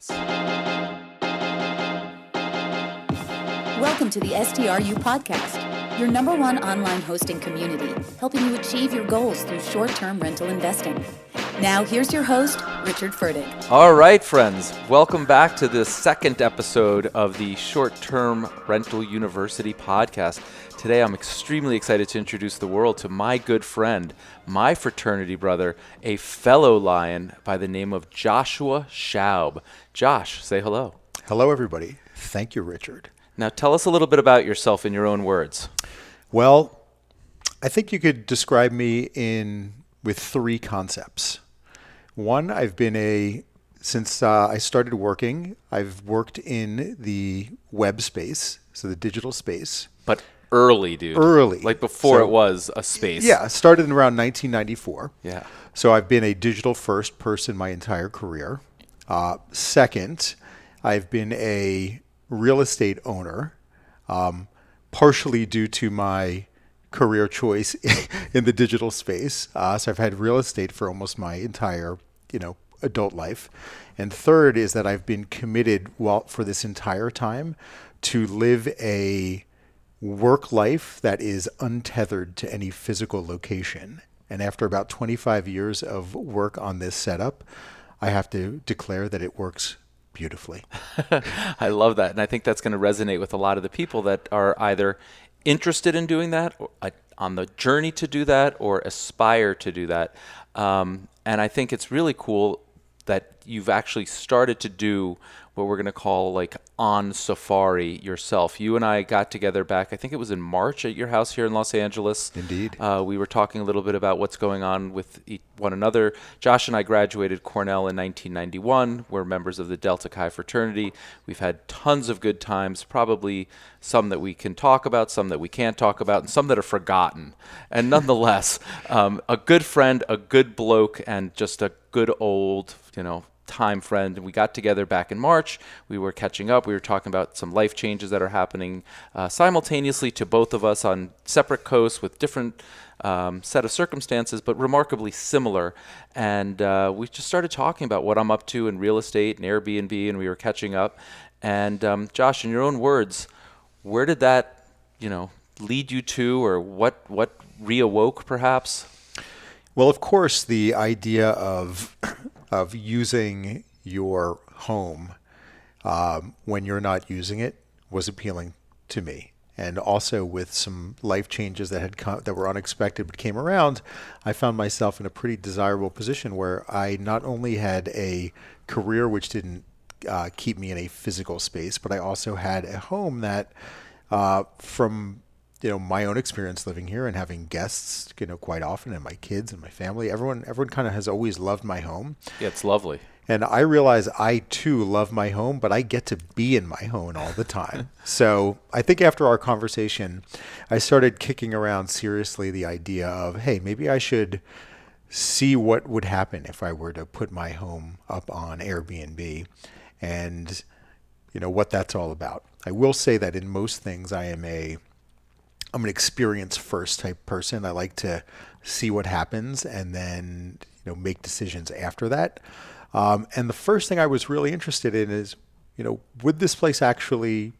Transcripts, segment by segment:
Welcome to the STRU Podcast, your number one online hosting community, helping you achieve your goals through short-term rental investing. Now, here's your host, Richard Furtick. All right, friends. Welcome back to the second episode of the Short-Term Rental University podcast. Today, I'm extremely excited to introduce the world to my good friend, my fraternity brother, a fellow Lion by the name of Joshua Schaub. Josh, say hello. Hello, everybody. Thank you, Richard. Now, tell us a little bit about yourself in your own words. Well, I think you could describe me with three concepts. One, since I started working, I've worked in the web space, so the digital space. But early, dude. Early. Like before it was a space. Yeah, started in around 1994. Yeah. So I've been a digital first person my entire career. Second, I've been a real estate owner, partially due to my career choice in the digital space. So I've had real estate for almost my entire, adult life. And third is that I've been committed for this entire time to live a work life that is untethered to any physical location. And after about 25 years of work on this setup, I have to declare that it works beautifully. I love that. And I think that's going to resonate with a lot of the people that are either interested in doing that, or on the journey to do that, or aspire to do that. And I think it's really cool that you've actually started to do what we're going to call like on safari yourself. You and I got together back, I think it was in March at your house here in Los Angeles. Indeed. We were talking a little bit about what's going on with one another. Josh and I graduated Cornell in 1991. We're members of the Delta Chi fraternity. We've had tons of good times, probably some that we can talk about, some that we can't talk about, and some that are forgotten. And nonetheless, a good friend, a good bloke, and just a good old, time friend. And we got together back in March. We were catching up. We were talking about some life changes that are happening simultaneously to both of us on separate coasts with different set of circumstances, but remarkably similar. And we just started talking about what I'm up to in real estate and Airbnb, and we were catching up. And Josh, in your own words, where did that, lead you to, or what reawoke perhaps? Well, of course, the idea of using your home when you're not using it was appealing to me. And also with some life changes that were unexpected but came around, I found myself in a pretty desirable position where I not only had a career which didn't keep me in a physical space, but I also had a home that from my own experience living here and having guests, quite often, and my kids and my family, everyone kind of has always loved my home. Yeah, it's lovely. And I realize I too love my home, but I get to be in my home all the time. So I think after our conversation, I started kicking around seriously the idea of, hey, maybe I should see what would happen if I were to put my home up on Airbnb and, what that's all about. I will say that in most things I'm an experience first type person. I like to see what happens and then, make decisions after that. And the first thing I was really interested in is, would this place actually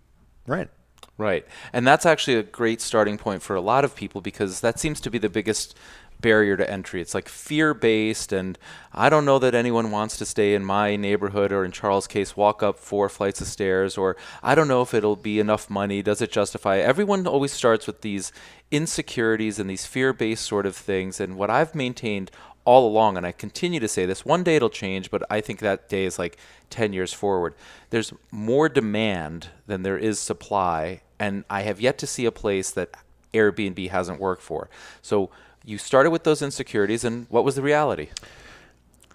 rent? Right. And that's actually a great starting point for a lot of people, because that seems to be the biggest barrier to entry. It's like fear-based, and I don't know that anyone wants to stay in my neighborhood, or in Charles' case, walk up 4 flights of stairs, or I don't know if it'll be enough money. Does it justify? Everyone always starts with these insecurities and these fear-based sort of things. And what I've maintained all along, and I continue to say this, one day it'll change, but I think that day is like 10 years forward. There's more demand than there is supply, and I have yet to see a place that Airbnb hasn't worked for. So you started with those insecurities, and what was the reality?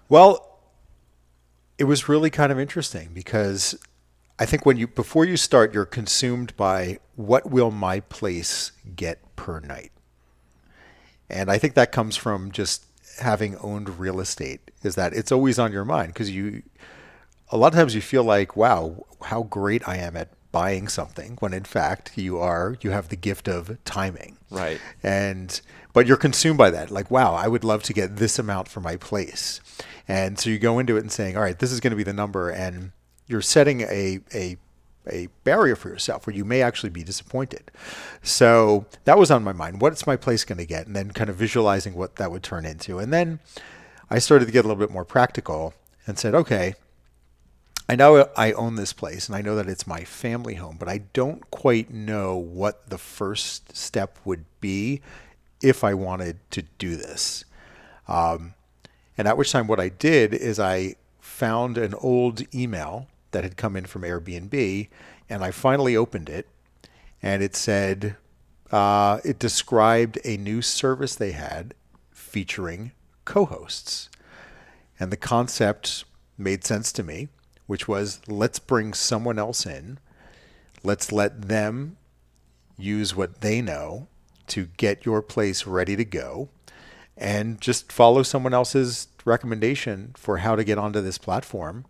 Well, it was really kind of interesting, because I think before you start, you're consumed by what will my place get per night. And I think that comes from just having owned real estate, is that it's always on your mind, because a lot of times you feel like, wow, how great I am at buying something, when in fact you have the gift of timing. Right. But you're consumed by that. Like, wow, I would love to get this amount for my place. And so you go into it and saying, all right, this is going to be the number. And you're setting a barrier for yourself where you may actually be disappointed. So that was on my mind. What's my place going to get? And then kind of visualizing what that would turn into. And then I started to get a little bit more practical and said, okay, I know I own this place and I know that it's my family home, but I don't quite know what the first step would be if I wanted to do this. And at which time what I did is I found an old email that had come in from Airbnb, and I finally opened it, and it said, it described a new service they had featuring co-hosts. And the concept made sense to me, which was, let's bring someone else in. Let's let them use what they know to get your place ready to go, and just follow someone else's recommendation for how to get onto this platform,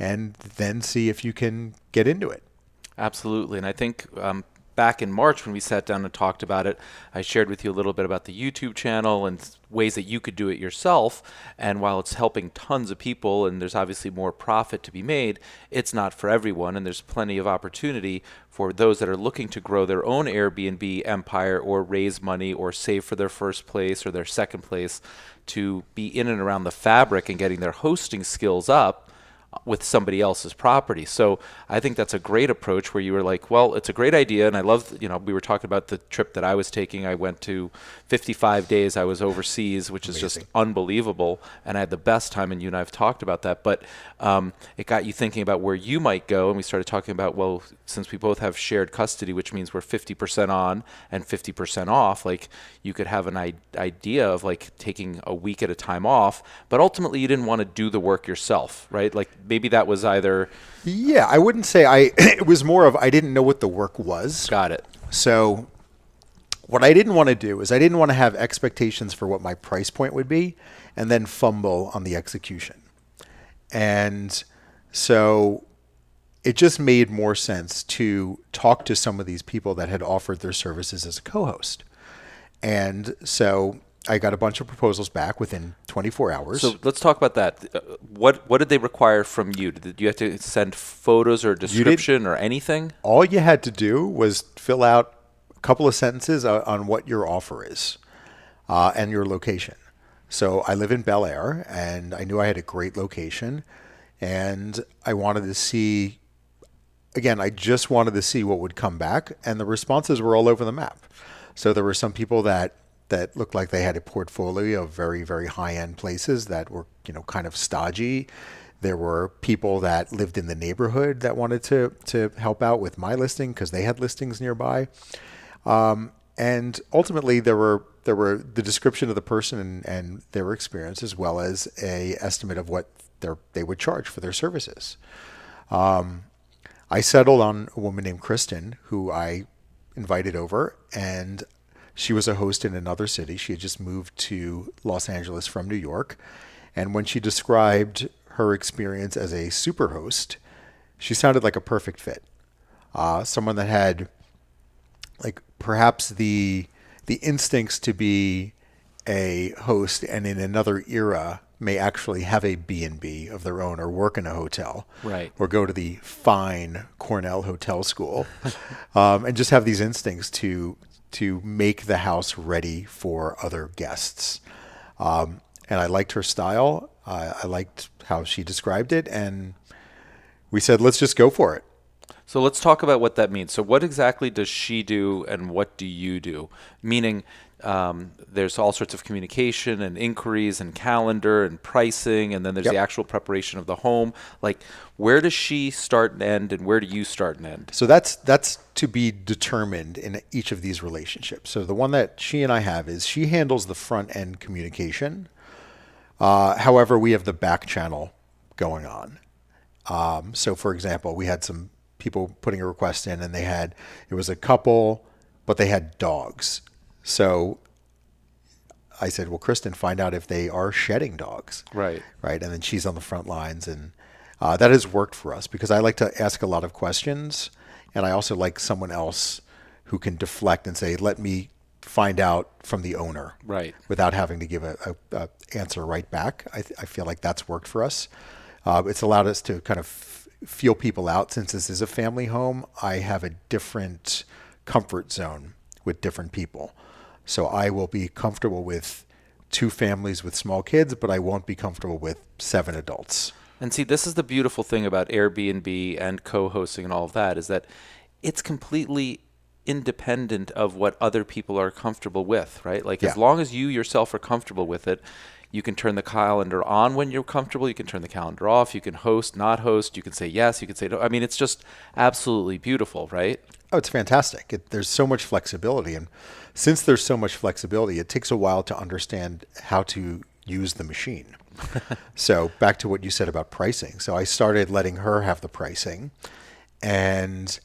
and then see if you can get into it. Absolutely. And I think back in March when we sat down and talked about it, I shared with you a little bit about the YouTube channel and ways that you could do it yourself. And while it's helping tons of people and there's obviously more profit to be made, it's not for everyone. And there's plenty of opportunity for those that are looking to grow their own Airbnb empire or raise money or save for their first place or their second place to be in and around the fabric and getting their hosting skills up with somebody else's property. So I think that's a great approach where you were like, well, it's a great idea. And I love, we were talking about the trip that I was taking. I went to 55 days. I was overseas, which is just unbelievable. And I had the best time, and you and I have talked about that. But it got you thinking about where you might go. And we started talking about, well, since we both have shared custody, which means we're 50% on and 50% off, like you could have an idea of like taking a week at a time off. But ultimately, you didn't want to do the work yourself, right? Like maybe that was either... Yeah, I wouldn't say it was more of I didn't know what the work was. Got it. So what I didn't want to do is I didn't want to have expectations for what my price point would be and then fumble on the execution. And so it just made more sense to talk to some of these people that had offered their services as a co-host. And so I got a bunch of proposals back within 24 hours. So let's talk about that. What did they require from you? Did you have to send photos or description or anything? All you had to do was fill out a couple of sentences on what your offer is and your location. So I live in Bel Air, and I knew I had a great location, and I wanted to see, again, I just wanted to see what would come back, and the responses were all over the map. So there were some people that looked like they had a portfolio of very, very high-end places that were, kind of stodgy. There were people that lived in the neighborhood that wanted to help out with my listing because they had listings nearby. And ultimately, there were the description of the person and their experience, as well as a estimate of what they would charge for their services. I settled on a woman named Kristen, who I invited over, and she was a host in another city. She had just moved to Los Angeles from New York. And when she described her experience as a super host, she sounded like a perfect fit. Someone that had like perhaps the instincts to be a host and in another era may actually have a B&B of their own or work in a hotel, right, or go to the fine Cornell Hotel School, and just have these instincts to make the house ready for other guests. And I liked her style. I liked how she described it. And we said, let's just go for it. So let's talk about what that means. So what exactly does she do and what do you do? Meaning there's all sorts of communication and inquiries and calendar and pricing, and then there's the actual preparation of the home. Like, where does she start and end, and where do you start and end? So that's to be determined in each of these relationships. So the one that she and I have is she handles the front end communication. However, we have the back channel going on. So for example, we had some people putting a request in, and it was a couple, but they had dogs. So I said, well, Kristen, find out if they are shedding dogs. Right. Right. And then she's on the front lines. And that has worked for us because I like to ask a lot of questions. And I also like someone else who can deflect and say, let me find out from the owner. Right. Without having to give a answer right back. I feel like that's worked for us. It's allowed us to kind of feel people out. Since this is a family home, I have a different comfort zone with different people. So I will be comfortable with 2 families with small kids, but I won't be comfortable with 7 adults. And see, this is the beautiful thing about Airbnb and co-hosting and all of that, is that it's completely independent of what other people are comfortable with, right? Like as long as you yourself are comfortable with it, you can turn the calendar on when you're comfortable. You can turn the calendar off. You can host, not host. You can say yes. You can say no. I mean, it's just absolutely beautiful, right? Oh, it's fantastic. There's so much flexibility. And since there's so much flexibility, it takes a while to understand how to use the machine. So back to what you said about pricing. So I started letting her have the pricing. And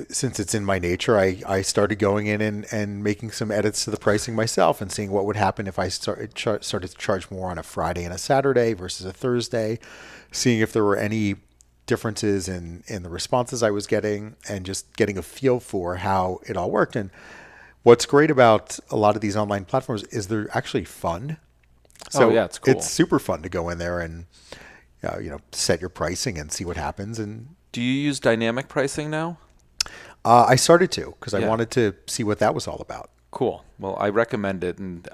since it's in my nature, I started going in and making some edits to the pricing myself and seeing what would happen if I started to charge more on a Friday and a Saturday versus a Thursday, seeing if there were any differences in the responses I was getting, and just getting a feel for how it all worked. And what's great about a lot of these online platforms is they're actually fun. So it's cool. It's super fun to go in there and set your pricing and see what happens. And do you use dynamic pricing now? I started to, because I wanted to see what that was all about. Cool. Well, I recommend it, and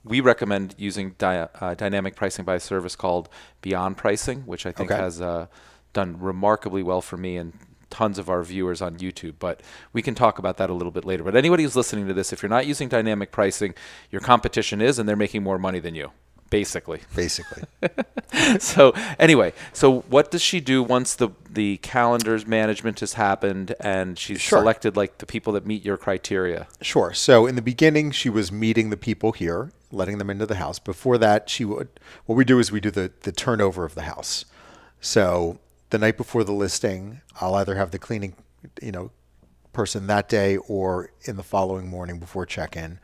we recommend using dynamic pricing by a service called Beyond Pricing, which I think has done remarkably well for me and tons of our viewers on YouTube. But we can talk about that a little bit later. But anybody who's listening to this, if you're not using dynamic pricing, your competition is, and they're making more money than you. Basically. So anyway, so what does she do once the calendar's management has happened and she's selected like the people that meet your criteria? Sure. So in the beginning, she was meeting the people here, letting them into the house. Before that, what we do is we do the turnover of the house. So the night before the listing, I'll either have the cleaning, person that day or in the following morning before check-in.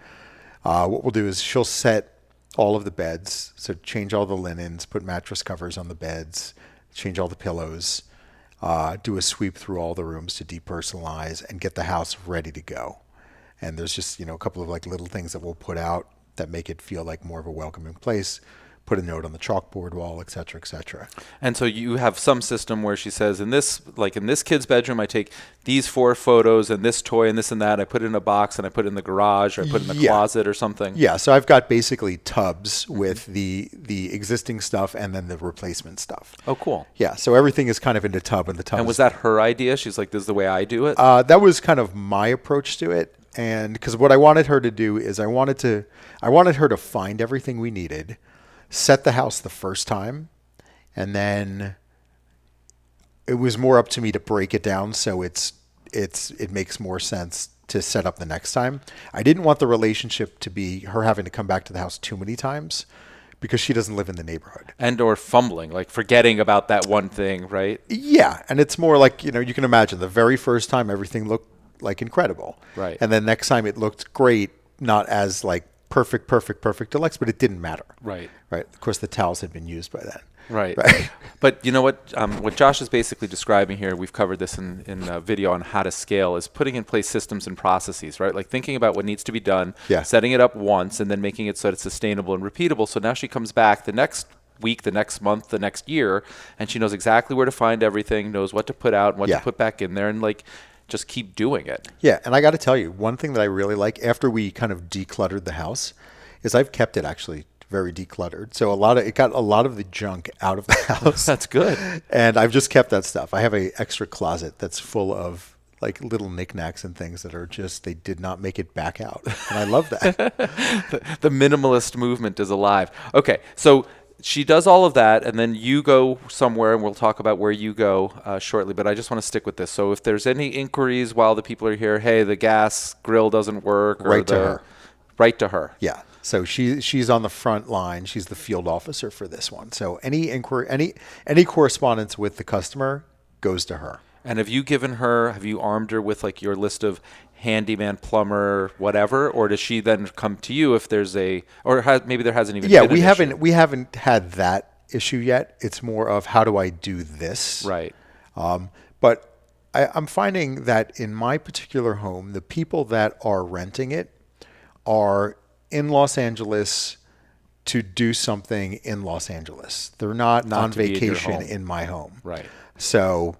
What we'll do is she'll set all of the beds, so change all the linens, put mattress covers on the beds, change all the pillows, do a sweep through all the rooms to depersonalize and get the house ready to go. And there's just, a couple of like little things that we'll put out that make it feel like more of a welcoming place. Put a note on the chalkboard wall, et cetera, et cetera. And so you have some system where she says, in this kid's bedroom, I take these 4 photos and this toy and this and that. I put it in a box and I put it in the garage or I put it in the closet or something. Yeah. So I've got basically tubs with the existing stuff and then the replacement stuff. Oh, cool. Yeah. So everything is kind of in the tub, and the tub. And was that her idea? She's like, this is the way I do it? That was kind of my approach to it. And because what I wanted her to do is I wanted her to find everything we needed, set the house the first time, and then it was more up to me to break it down so it makes more sense to set up the next time. I didn't want the relationship to be her having to come back to the house too many times because she doesn't live in the neighborhood. And or fumbling, like forgetting about that one thing, right? Yeah, and it's more like, you can imagine the very first time everything looked like incredible. Right. And then next time it looked great, not as like perfect deluxe, but it didn't matter. Right. Of course, the towels had been used by then. Right. But you know what? What Josh is basically describing here, we've covered this in a video on how to scale, is putting in place systems and processes, right? Like thinking about what needs to be done, setting it up once, and then making it so that it's sustainable and repeatable. So now she comes back the next week, the next month, the next year, and she knows exactly where to find everything, knows what to put out, and what to put back in there, and like just keep doing it. Yeah, and I got to tell you, one thing that I really like after we kind of decluttered the house is I've kept it actually very decluttered. So it got a lot of the junk out of the house. That's good. And I've just kept that stuff. I have an extra closet that's full of like little knickknacks and things that are just, they did not make it back out. And I love that. The minimalist movement is alive. Okay, so she does all of that, and then you go somewhere, and we'll talk about where you go shortly, but I just want to stick with this. So if there's any inquiries while the people are here, hey, the gas grill doesn't work. Or Right to her. Yeah. So she's on the front line. She's the field officer for this one. So any inquiry, any correspondence with the customer goes to her. And have you armed her with like your list of handyman, plumber, whatever, or does she then come to you if there's maybe there hasn't even been an issue? We haven't had that issue yet. It's more of how do I do this? Right. But I'm finding that in my particular home, the people that are renting it are in Los Angeles, to do something in Los Angeles. They're not on to be in your vacation home. in my home. Right. So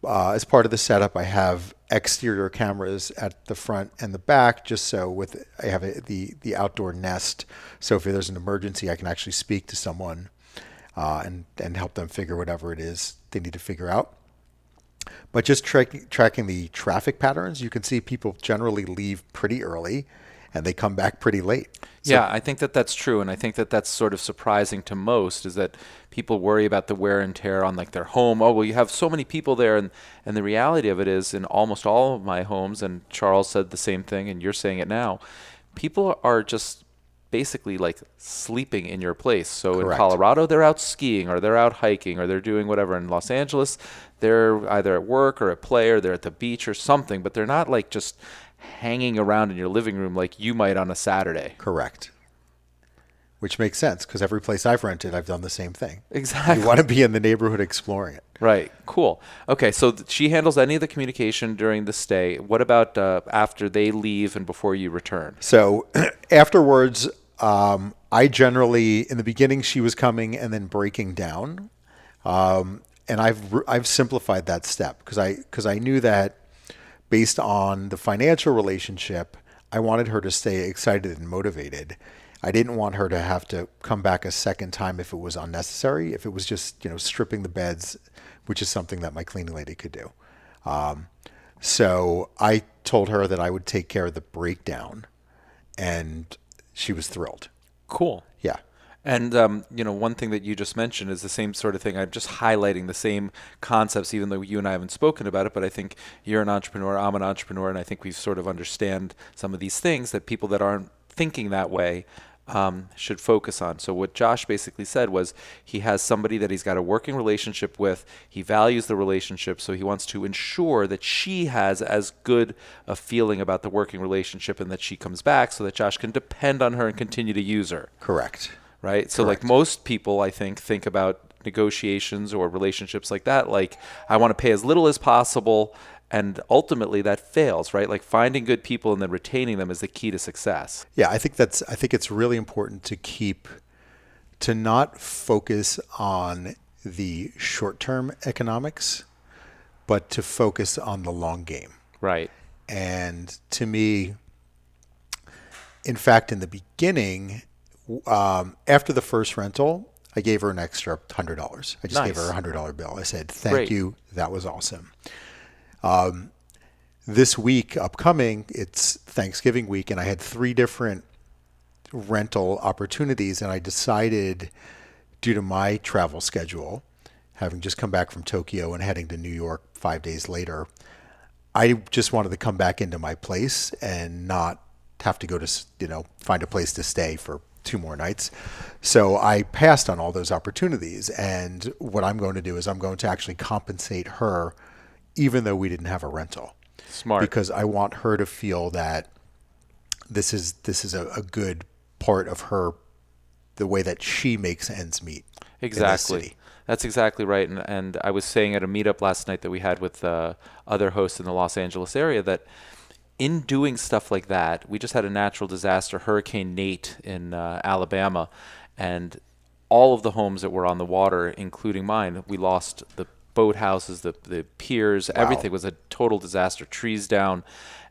as part of the setup, I have exterior cameras at the front and the back, just so I have the outdoor nest. So if there's an emergency, I can actually speak to someone and help them figure whatever it is they need to figure out. But just tracking the traffic patterns, you can see people generally leave pretty early and they come back pretty late. So, Yeah, I think that's true, and I think that's sort of surprising to most, is that people worry about the wear and tear on like their home. Oh, well, you have so many people there, and the reality of it is, in almost all of my homes, and Charles said the same thing, and you're saying it now, people are just basically like sleeping in your place. So Correct. In Colorado, they're out skiing, or they're out hiking, or they're doing whatever. In Los Angeles, they're either at work or at play, or they're at the beach or something, but they're not like just hanging around in your living room like you might on a Saturday. Correct. Which makes sense, because every place I've rented, I've done the same thing. Exactly. You want to be in the neighborhood exploring it. Right. Cool. Okay. So she handles any of the communication during the stay. What about after they leave and before you return? So afterwards, I generally, in the beginning, she was coming and then breaking down. And I've simplified that step because I knew that based on the financial relationship, I wanted her to stay excited and motivated. I didn't want her to have to come back a second time if it was unnecessary, if it was just, stripping the beds, which is something that my cleaning lady could do. So I told her that I would take care of the breakdown, and she was thrilled. Cool. Yeah. And, one thing that you just mentioned is the same sort of thing. I'm just highlighting the same concepts, even though you and I haven't spoken about it, but I think you're an entrepreneur, I'm an entrepreneur, and I think we sort of understand some of these things that people that aren't thinking that way should focus on. So what Josh basically said was he has somebody that he's got a working relationship with. He values the relationship, so he wants to ensure that she has as good a feeling about the working relationship and that she comes back so that Josh can depend on her and continue to use her. Correct. Right? So Correct. like most people, I think about negotiations or relationships like that, like I want to pay as little as possible, and ultimately that fails, right? Like finding good people and then retaining them is the key to success. Yeah, I think it's really important to not focus on the short-term economics, but to focus on the long game. Right. And to me, in fact, in the beginning, after the first rental, I gave her an extra $100. I just gave her a $100 bill. I said, thank you. That was awesome. This week upcoming, it's Thanksgiving week, and I had 3 different rental opportunities, and I decided, due to my travel schedule, having just come back from Tokyo and heading to New York 5 days later, I just wanted to come back into my place and not have to go to, find a place to stay for 2 more nights. So I passed on all those opportunities. And what I'm going to do is I'm going to actually compensate her, even though we didn't have a rental. Smart. Because I want her to feel that this is a good part of her, the way that she makes ends meet. Exactly. That's exactly right. And I was saying at a meetup last night that we had with other hosts in the Los Angeles area that in doing stuff like that, we just had a natural disaster, Hurricane Nate in Alabama, and all of the homes that were on the water, including mine, we lost the boathouses, the piers, Wow. Everything was a total disaster, trees down.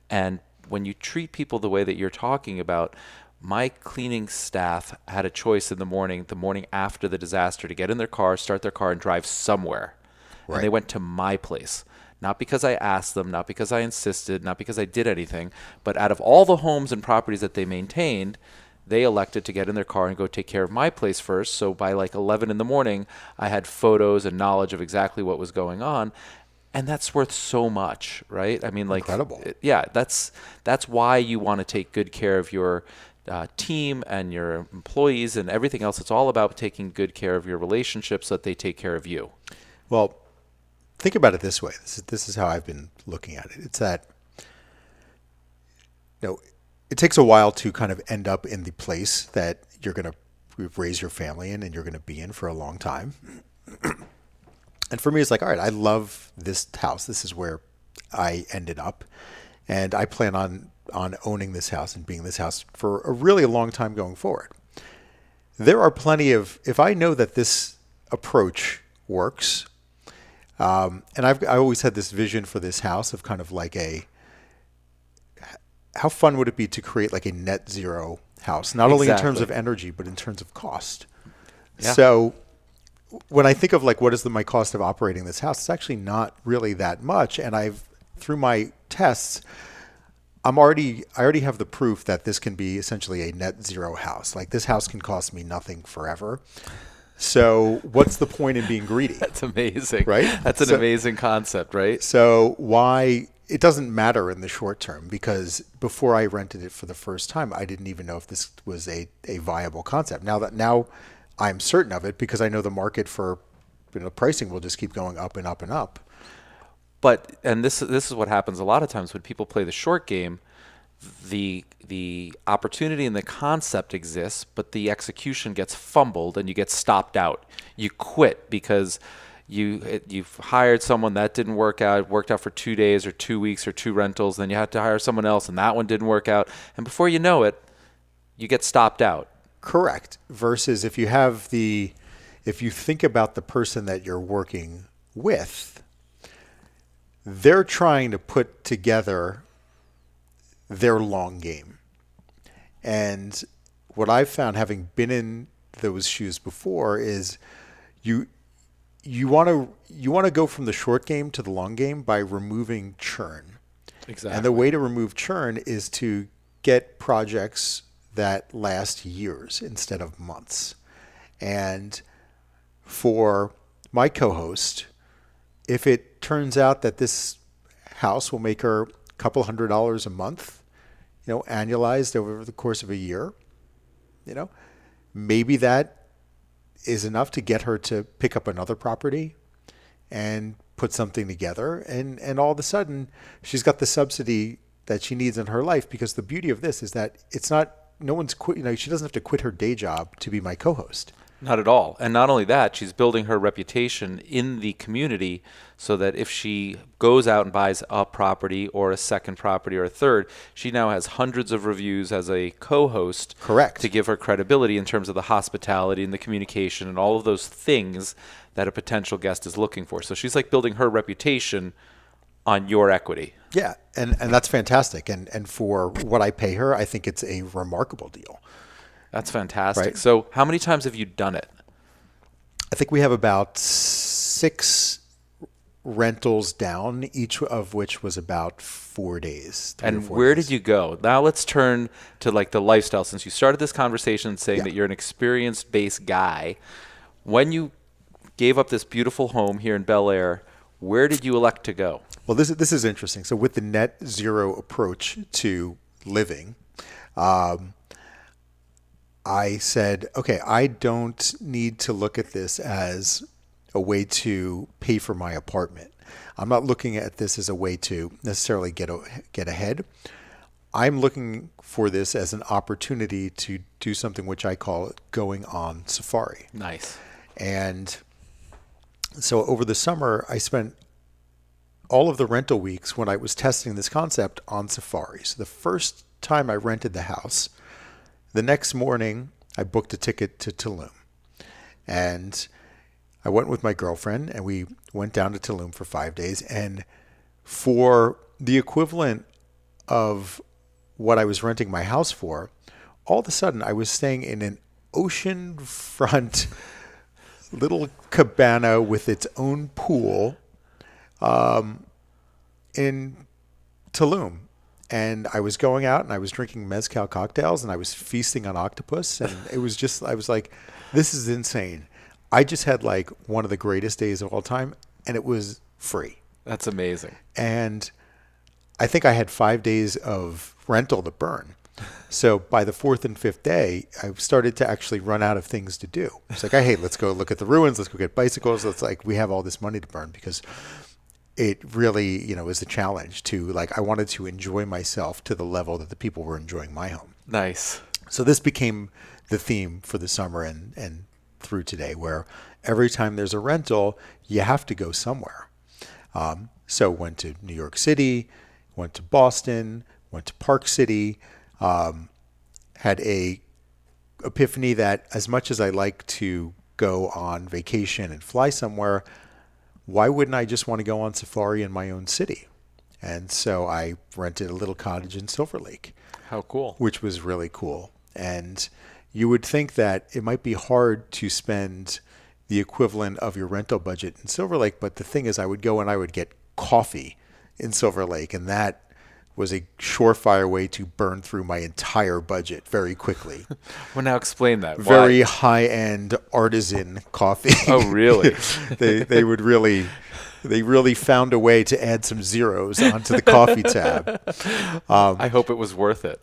And when you treat people the way that you're talking about, my cleaning staff had a choice in the morning after the disaster, to get in their car, start their car, and drive somewhere. Right. And they went to my place. Not because I asked them, not because I insisted, not because I did anything, but out of all the homes and properties that they maintained, they elected to get in their car and go take care of my place first. So by like 11 in the morning, I had photos and knowledge of exactly what was going on. And that's worth so much, right? I mean, like, Incredible. Yeah, that's why you want to take good care of your team and your employees and everything else. It's all about taking good care of your relationships so that they take care of you. Well, think about it this way. This is how I've been looking at it. It's that, it takes a while to kind of end up in the place that you're going to raise your family in and you're going to be in for a long time. And for me, it's like, all right, I love this house. This is where I ended up. And I plan on owning this house and being in this house for a really long time going forward. there are plenty of, if I know that this approach works, and I always had this vision for this house of kind of like how fun would it be to create like a net zero house, not only in terms of energy, but in terms of cost. Yeah. So when I think of like, what is my cost of operating this house, it's actually not really that much. And through my tests, I already have the proof that this can be essentially a net zero house. Like this house can cost me nothing forever. So what's the point in being greedy? That's amazing. Right? That's an amazing concept, right? So why, it doesn't matter in the short term, because before I rented it for the first time, I didn't even know if this was a viable concept. Now I'm certain of it, because I know the market for pricing will just keep going up and up and up. But, and this is what happens a lot of times when people play the short game. The opportunity and the concept exists, but the execution gets fumbled and you get stopped out. You quit because you've hired someone that didn't work out. It worked out for 2 days or 2 weeks or 2 rentals. Then you had to hire someone else and that one didn't work out. And before you know it, you get stopped out. Correct. Versus if you think about the person that you're working with, they're trying to put together their long game. And what I've found, having been in those shoes before, is you want to go from the short game to the long game by removing churn. Exactly. And the way to remove churn is to get projects that last years instead of months. And for my co-host, if it turns out that this house will make her a couple $100 a month, annualized over the course of a year, maybe that is enough to get her to pick up another property and put something together. And all of a sudden she's got the subsidy that she needs in her life, because the beauty of this is that no one's quit, she doesn't have to quit her day job to be my co-host. Not at all. And not only that, she's building her reputation in the community so that if she goes out and buys a property or a second property or a third, she now has hundreds of reviews as a co-host. Correct. To give her credibility in terms of the hospitality and the communication and all of those things that a potential guest is looking for. So she's like building her reputation on your equity. Yeah, and that's fantastic. And for what I pay her, I think it's a remarkable deal. That's fantastic. Right. So how many times have you done it? I think we have about 6 rentals down, each of which was about 4 days. And where did you go? Now let's turn to like the lifestyle. Since you started this conversation saying that you're an experience-based guy, when you gave up this beautiful home here in Bel Air, where did you elect to go? Well, this is interesting. So with the net zero approach to living, I said, okay, I don't need to look at this as a way to pay for my apartment. I'm not looking at this as a way to necessarily get ahead. I'm looking for this as an opportunity to do something which I call going on safari. Nice. And so over the summer, I spent all of the rental weeks when I was testing this concept on safari. So the first time I rented the house, the next morning, I booked a ticket to Tulum. And I went with my girlfriend, and we went down to Tulum for 5 days. And for the equivalent of what I was renting my house for, all of a sudden I was staying in an oceanfront little cabana with its own pool in Tulum. And I was going out and I was drinking mezcal cocktails and I was feasting on octopus. And it was just, I was like, this is insane. I just had like one of the greatest days of all time, and it was free. That's amazing. And I think I had 5 days of rental to burn. So by the 4th and 5th day, I started to actually run out of things to do. It's like, hey, let's go look at the ruins. Let's go get bicycles. It's like, we have all this money to burn, because it really, is a challenge to, like, I wanted to enjoy myself to the level that the people were enjoying my home. Nice. So this became the theme for the summer and through today, where every time there's a rental, you have to go somewhere. So went to New York City, went to Boston, went to Park City, had a epiphany that as much as I like to go on vacation and fly somewhere, why wouldn't I just want to go on safari in my own city? And so I rented a little cottage in Silver Lake. How cool. Which was really cool. And you would think that it might be hard to spend the equivalent of your rental budget in Silver Lake, but the thing is I would go and I would get coffee in Silver Lake, and that was a surefire way to burn through my entire budget very quickly. Well, now explain that. Very high-end artisan coffee. Oh, really? They really found a way to add some zeros onto the coffee tab. I hope it was worth it.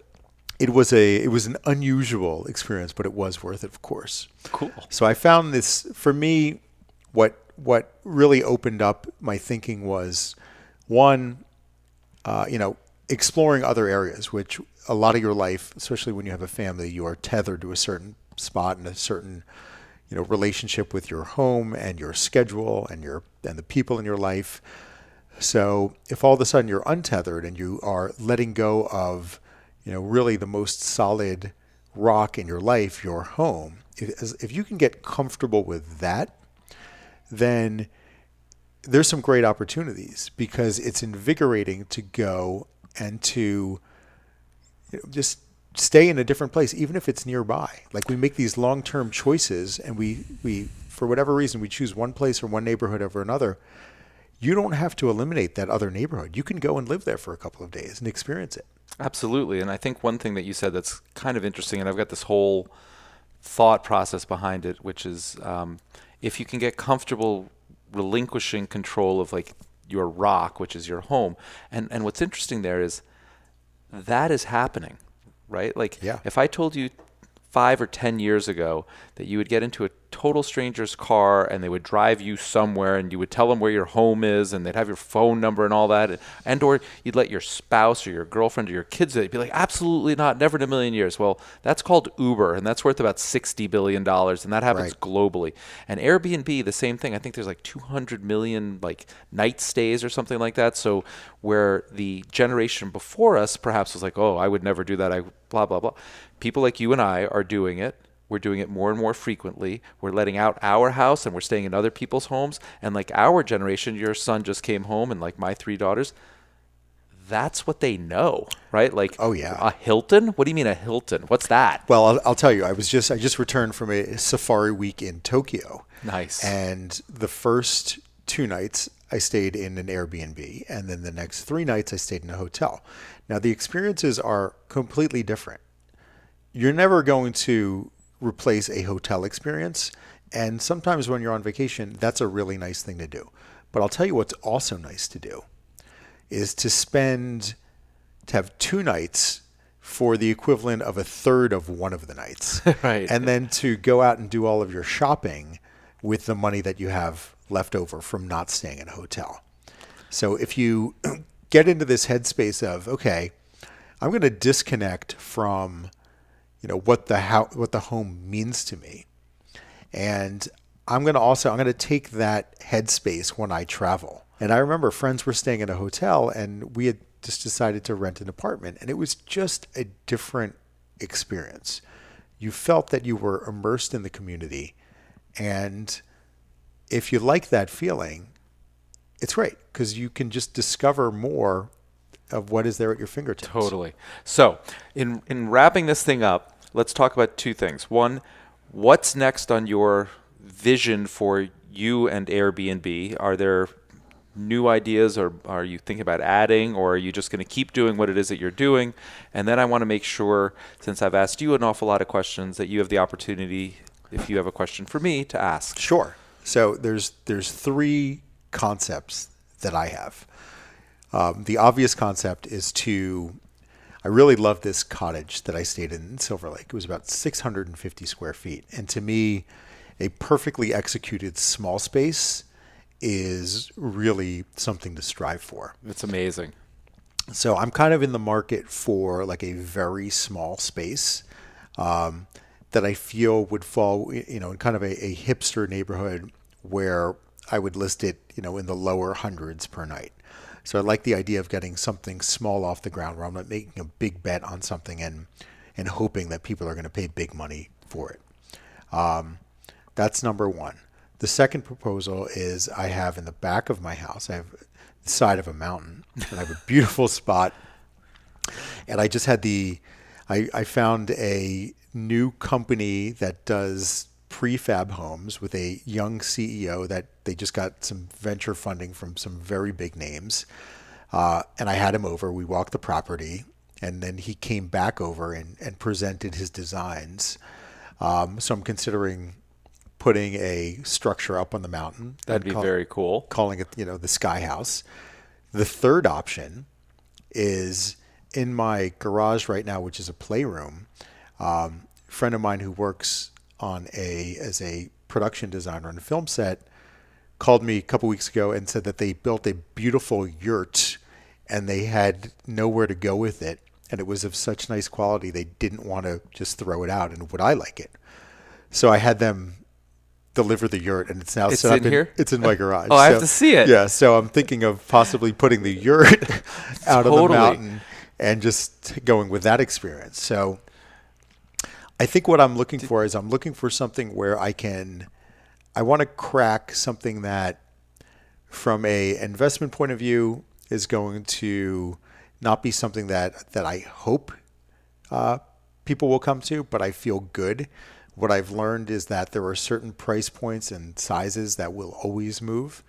It was an unusual experience, but it was worth it, of course. Cool. So I found this, for me, what really opened up my thinking was, one, exploring other areas, which a lot of your life, especially when you have a family, you are tethered to a certain spot and a certain, relationship with your home and your schedule and the people in your life. So if all of a sudden you're untethered and you are letting go of, really the most solid rock in your life, your home, if you can get comfortable with that, then there's some great opportunities, because it's invigorating to go and to just stay in a different place, even if it's nearby. Like, we make these long-term choices, and we for whatever reason, we choose one place or one neighborhood over another. You don't have to eliminate that other neighborhood. You can go and live there for a couple of days and experience it. Absolutely. And I think one thing that you said that's kind of interesting, and I've got this whole thought process behind it, which is if you can get comfortable relinquishing control of like your rock, which is your home. And what's interesting there is that is happening, right? Like, yeah. If I told you 5 or 10 years ago that you would get into a total stranger's car and they would drive you somewhere and you would tell them where your home is and they'd have your phone number and all that, and or you'd let your spouse or your girlfriend or your kids, they'd be like, absolutely not, never in a million years. Well, that's called Uber, and that's worth about $60 billion, and that happens globally. And Airbnb, the same thing. I think there's like 200 million like night stays or something like that. So where the generation before us perhaps was like, oh, I would never do that, blah, blah, blah. People like you and I are doing it. We're doing it more and more frequently. We're letting out our house and we're staying in other people's homes. And like our generation, your son just came home, and like my 3 daughters, that's what they know, right? Like, oh yeah, a Hilton? What do you mean a Hilton? What's that? Well, I'll tell you, I just returned from a safari week in Tokyo. Nice. And the first 2 nights I stayed in an Airbnb, and then the next 3 nights I stayed in a hotel. Now the experiences are completely different. You're never going to replace a hotel experience. And sometimes when you're on vacation, that's a really nice thing to do. But I'll tell you what's also nice to do is to have 2 nights for the equivalent of a third of one of the nights. Right. And then to go out and do all of your shopping with the money that you have left over from not staying in a hotel. So if you get into this headspace of, okay, I'm going to disconnect from what the home means to me, and I'm going to take that headspace when I travel. And I remember friends were staying in a hotel, and we had just decided to rent an apartment, and it was just a different experience. You felt that you were immersed in the community, and if you like that feeling, it's great, because you can just discover more of what is there at your fingertips. Totally. So in wrapping this thing up, let's talk about 2 things. One, what's next on your vision for you and Airbnb? Are there new ideas, or are you thinking about adding, or are you just going to keep doing what it is that you're doing? And then I want to make sure, since I've asked you an awful lot of questions, that you have the opportunity, if you have a question for me, to ask. Sure. So there's 3 concepts that I have. The obvious concept is I really love this cottage that I stayed in Silver Lake. It was about 650 square feet. And to me, a perfectly executed small space is really something to strive for. It's amazing. So I'm kind of in the market for like a very small space that I feel would fall, in kind of a hipster neighborhood where I would list it, in the lower hundreds per night. So I like the idea of getting something small off the ground where I'm not making a big bet on something and hoping that people are going to pay big money for it. That's number one. The second proposal is I have in the back of my house, I have the side of a mountain, and I have a beautiful spot. And I just had I found a new company that does prefab homes with a young CEO that they just got some venture funding from some very big names. And I had him over. We walked the property, and then he came back over and presented his designs. So I'm considering putting a structure up on the mountain. That'd be very cool. Calling it, the Sky House. The third option is in my garage right now, which is a playroom. A friend of mine who works as a production designer on a film set called me a couple weeks ago and said that they built a beautiful yurt and they had nowhere to go with it. And it was of such nice quality, they didn't want to just throw it out. And would I like it? So I had them deliver the yurt, and it's now set up here? It's in my garage. Oh, I have to see it. Yeah, so I'm thinking of possibly putting the yurt out on the mountain and just going with that experience. So I think what I'm looking for is I'm looking for something where I want to crack something that from a investment point of view is going to not be something that I hope people will come to, but I feel good. What I've learned is that there are certain price points and sizes that will always move.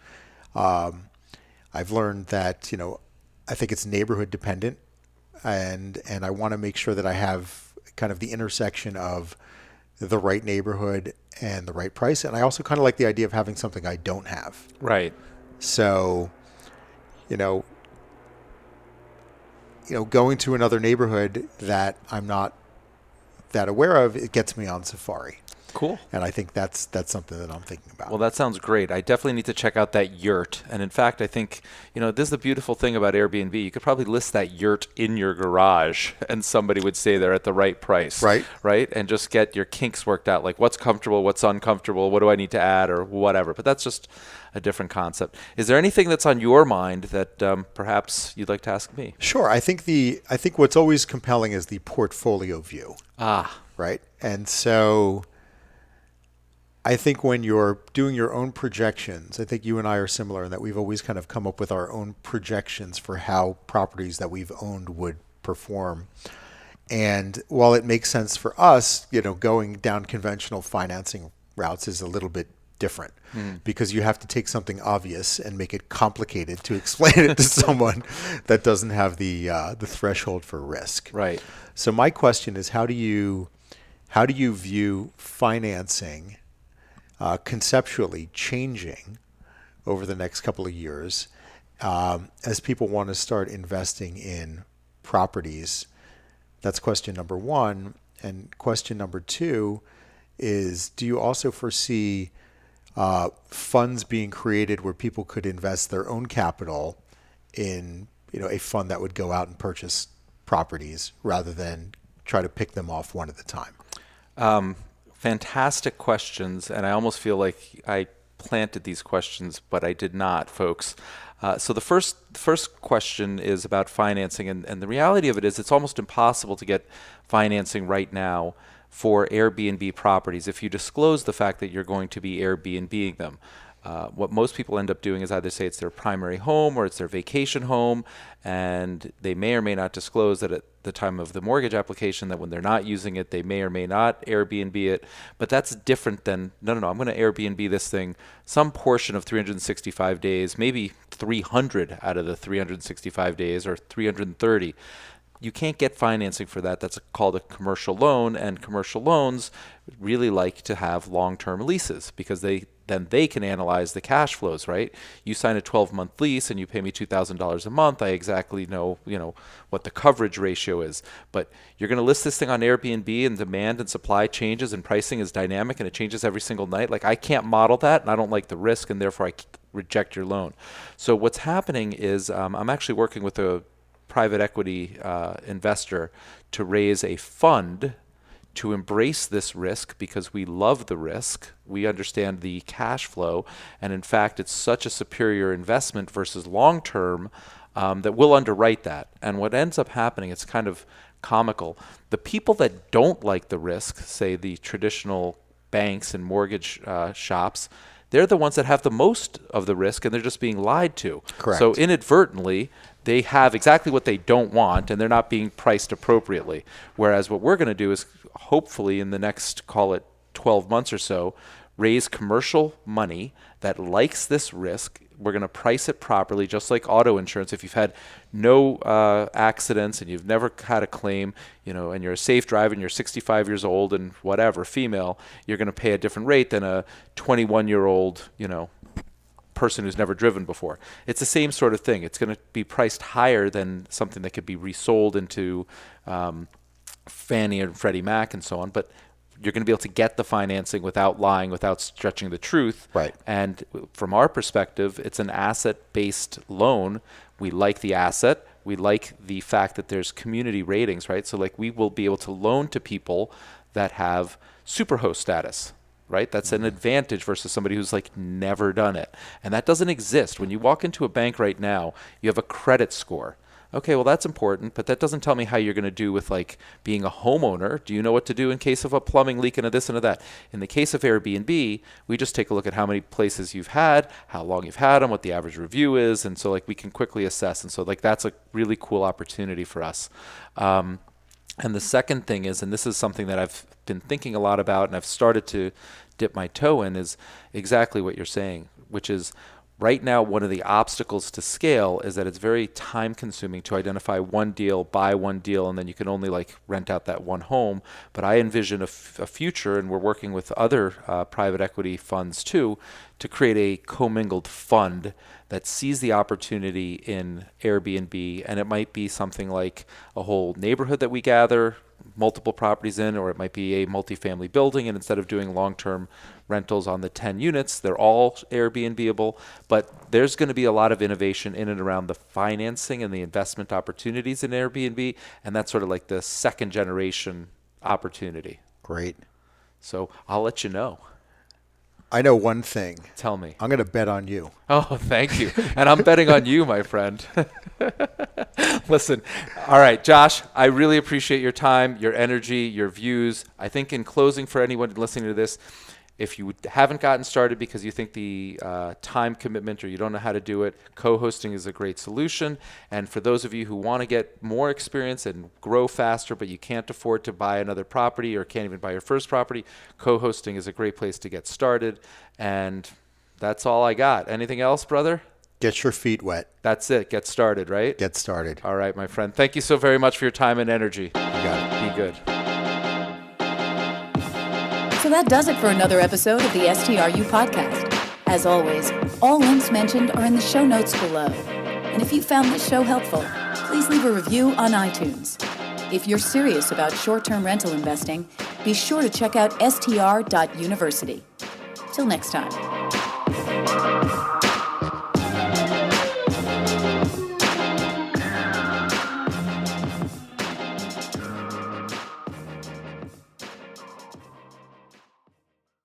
I've learned that, I think it's neighborhood dependent, and I want to make sure that I have kind of the intersection of the right neighborhood and the right price. And I also kind of like the idea of having something I don't have. Right. So, going to another neighborhood that I'm not that aware of, it gets me on safari. Cool. And I think that's something that I'm thinking about. Well, that sounds great. I definitely need to check out that yurt. And in fact, I think, this is the beautiful thing about Airbnb. You could probably list that yurt in your garage and somebody would stay there at the right price. Right. Right. And just get your kinks worked out, like what's comfortable, what's uncomfortable, what do I need to add or whatever. But that's just a different concept. Is there anything that's on your mind that perhaps you'd like to ask me? Sure. I think what's always compelling is the portfolio view. Right. And so I think when you're doing your own projections, I think you and I are similar in that we've always kind of come up with our own projections for how properties that we've owned would perform. And while it makes sense for us, going down conventional financing routes is a little bit different because you have to take something obvious and make it complicated to explain it to someone that doesn't have the threshold for risk. Right. So my question is, how do you view financing conceptually changing over the next couple of years as people want to start investing in properties? That's question number one. And question number two is, do you also foresee funds being created where people could invest their own capital in a fund that would go out and purchase properties rather than try to pick them off one at a time? Fantastic questions, and I almost feel like I planted these questions, but I did not, folks. So the first question is about financing, and the reality of it is it's almost impossible to get financing right now for Airbnb properties if you disclose the fact that you're going to be Airbnb-ing them. What most people end up doing is either say it's their primary home or it's their vacation home, and they may or may not disclose that at the time of the mortgage application that when they're not using it, they may or may not Airbnb it. But that's different than, no, I'm going to Airbnb this thing some portion of 365 days, maybe 300 out of the 365 days or 330. You can't get financing for that. That's called a commercial loan, and commercial loans really like to have long-term leases because then they can analyze the cash flows, right? You sign a 12-month lease and you pay me $2,000 a month. I exactly know, what the coverage ratio is. But you're going to list this thing on Airbnb and demand and supply changes and pricing is dynamic and it changes every single night. Like I can't model that and I don't like the risk and therefore I reject your loan. So what's happening is I'm actually working with a private equity investor to raise a fund to embrace this risk because we love the risk. We understand the cash flow. And in fact, it's such a superior investment versus long-term that we'll underwrite that. And what ends up happening, it's kind of comical. The people that don't like the risk, say the traditional banks and mortgage shops, they're the ones that have the most of the risk, and they're just being lied to. Correct. So inadvertently, they have exactly what they don't want, and they're not being priced appropriately. Whereas what we're going to do is hopefully in the next, call it 12 months or so, raise commercial money that likes this risk. We're going to price it properly, just like auto insurance. If you've had no accidents and you've never had a claim, and you're a safe driver and you're 65 years old and whatever, female, you're going to pay a different rate than a 21-year-old, person who's never driven before. It's the same sort of thing. It's going to be priced higher than something that could be resold into Fannie and Freddie Mac and so on, but you're going to be able to get the financing without lying, without stretching the truth. Right. And from our perspective, it's an asset-based loan. We like the asset. We like the fact that there's community ratings, right? So like we will be able to loan to people that have superhost status, right? That's an advantage versus somebody who's like never done it. And that doesn't exist. When you walk into a bank right now, you have a credit score. Okay, well, that's important, but that doesn't tell me how you're going to do with like being a homeowner. Do you know what to do in case of a plumbing leak and a this and a that? In the case of Airbnb, we just take a look at how many places you've had, how long you've had them, what the average review is, and so like we can quickly assess. And so like that's a really cool opportunity for us. And the second thing is, and this is something that I've been thinking a lot about and I've started to dip my toe in, is exactly what you're saying, which is right now, one of the obstacles to scale is that it's very time consuming to identify one deal, buy one deal, and then you can only like rent out that one home. But I envision a future, and we're working with other private equity funds too, to create a commingled fund that sees the opportunity in Airbnb. And it might be something like a whole neighborhood that we gather multiple properties in, or it might be a multifamily building, and instead of doing long-term rentals on the 10 units, they're all Airbnb-able. But there's going to be a lot of innovation in and around the financing and the investment opportunities in Airbnb, and that's sort of like the second generation opportunity. Great. So I'll let you know. I know one thing. Tell me. I'm going to bet on you. Oh, thank you. And I'm betting on you, my friend. Listen, all right, Josh, I really appreciate your time, your energy, your views. I think in closing, for anyone listening to this, if you haven't gotten started because you think the time commitment or you don't know how to do it, co-hosting is a great solution. And for those of you who want to get more experience and grow faster, but you can't afford to buy another property or can't even buy your first property, co-hosting is a great place to get started. And that's all I got. Anything else, brother? Get your feet wet. That's it. Get started, right? Get started. All right, my friend. Thank you so very much for your time and energy. You got it. Be good. So that does it for another episode of the STRU podcast. As always, all links mentioned are in the show notes below. And if you found this show helpful, please leave a review on iTunes. If you're serious about short-term rental investing, be sure to check out str.university. Till next time.